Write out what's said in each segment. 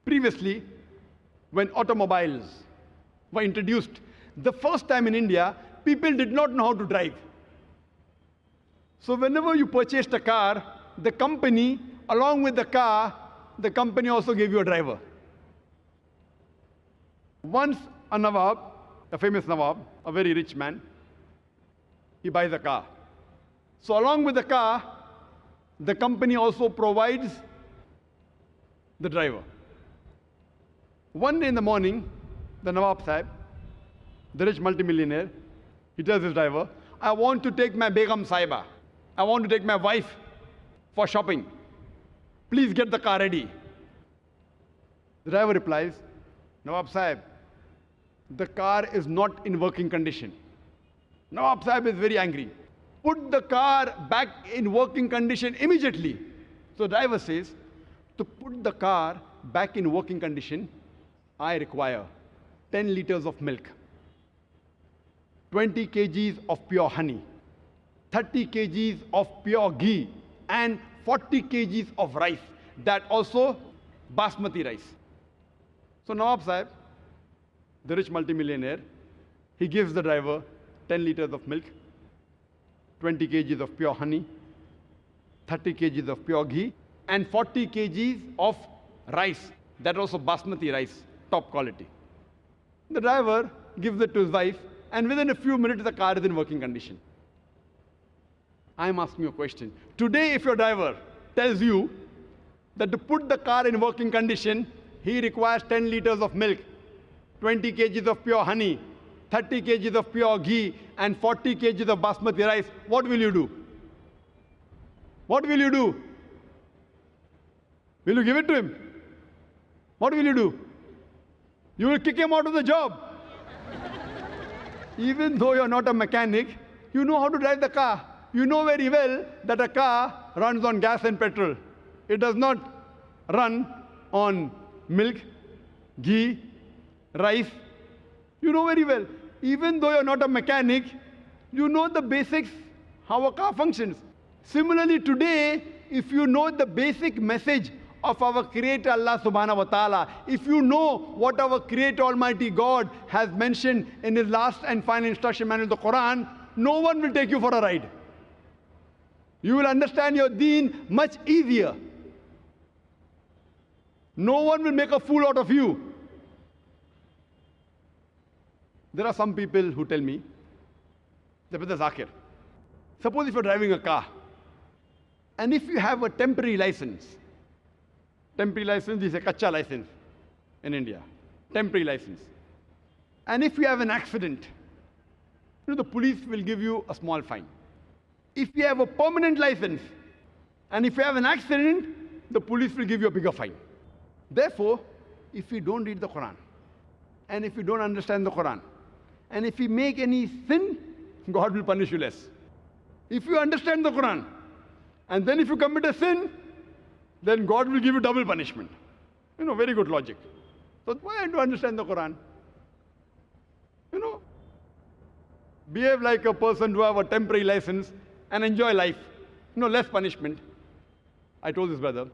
Previously, when automobiles were introduced, the first time in India, people did not know how to drive. So whenever you purchased a car, the company, along with the car, the company also gave you a driver. Once a Nawab, a famous Nawab, a very rich man, he buys a car. So along with the car, the company also provides the driver. One day in the morning, the Nawab Sahib, the rich multimillionaire, he tells his driver, I want to take my Begum Saiba. I want to take my wife for shopping. Please get the car ready. The driver replies, Nawab Sahib, the car is not in working condition. Nawab Sahib is very angry. Put the car back in working condition immediately. So the driver says, to put the car back in working condition, I require 10 liters of milk, 20 kgs of pure honey, 30 kgs of pure ghee, and 40 kgs of rice. That also basmati rice. So Nawab Sahib, the rich multimillionaire, he gives the driver 10 liters of milk, 20 kgs of pure honey, 30 kgs of pure ghee, and 40 kgs of rice. That also basmati rice, top quality. The driver gives it to his wife, and within a few minutes, the car is in working condition. I'm asking you a question. Today, if your driver tells you that to put the car in working condition, he requires 10 liters of milk, 20 kgs of pure honey, 30 kgs of pure ghee, and 40 kgs of basmati rice, what will you do? What will you do? Will you give it to him? What will you do? You will kick him out of the job. Even though you're not a mechanic, you know how to drive the car. You know very well that a car runs on gas and petrol. It does not run on milk, ghee, rice. You know very well. Even though you're not a mechanic, you know the basics, how a car functions. Similarly, today, if you know the basic message of our Creator Allah subhanahu wa ta'ala, if you know what our Creator Almighty God has mentioned in His last and final instruction manual, the Quran, no one will take you for a ride. You will understand your deen much easier. No one will make a fool out of you. There are some people who tell me, Dr Zakir, suppose if you're driving a car, and if you have a temporary license is a kacha license in India, temporary license. And if you have an accident, the police will give you a small fine. If you have a permanent license, and if you have an accident, the police will give you a bigger fine. Therefore, if you don't read the Quran, and if you don't understand the Quran, and if you make any sin, God will punish you less. If you understand the Quran, and then if you commit a sin, then God will give you double punishment. Very good logic. So why don't you understand the Quran? Behave like a person who have a temporary license and enjoy life. Less punishment. I told this brother,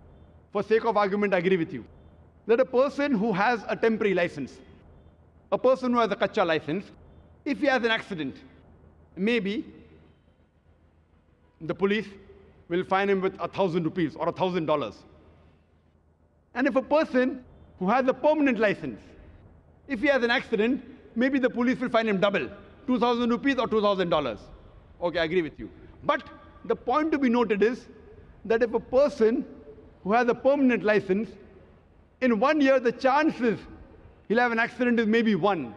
for sake of argument, I agree with you, that a person who has a temporary license, a person who has a kacha license, if he has an accident, maybe the police will fine him with 1,000 rupees or $1,000. And if a person who has a permanent license, if he has an accident, maybe the police will fine him double, 2,000 rupees or $2,000. Okay, I agree with you. But the point to be noted is that if a person who has a permanent license, in 1 year the chances he'll have an accident is maybe 1.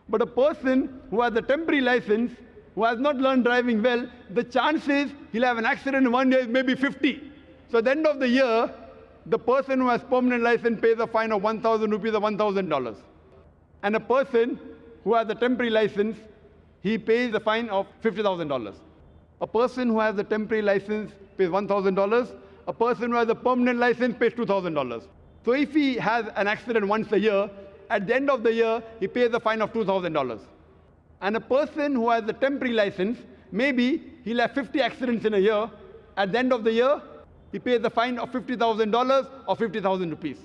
But a person who has a temporary license, who has not learned driving well, the chances he'll have an accident in 1 year is maybe 50. So at the end of the year, the person who has permanent license pays a fine of 1,000 rupees or $1,000. And a person who has a temporary license, he pays a fine of $50,000. A person who has a temporary license pays $1,000. A person who has a permanent license pays $2,000. So if he has an accident once a year, at the end of the year, he pays a fine of $2,000. And a person who has a temporary license, maybe he'll have 50 accidents in a year. At the end of the year, he pays a fine of $50,000 or 50,000 rupees.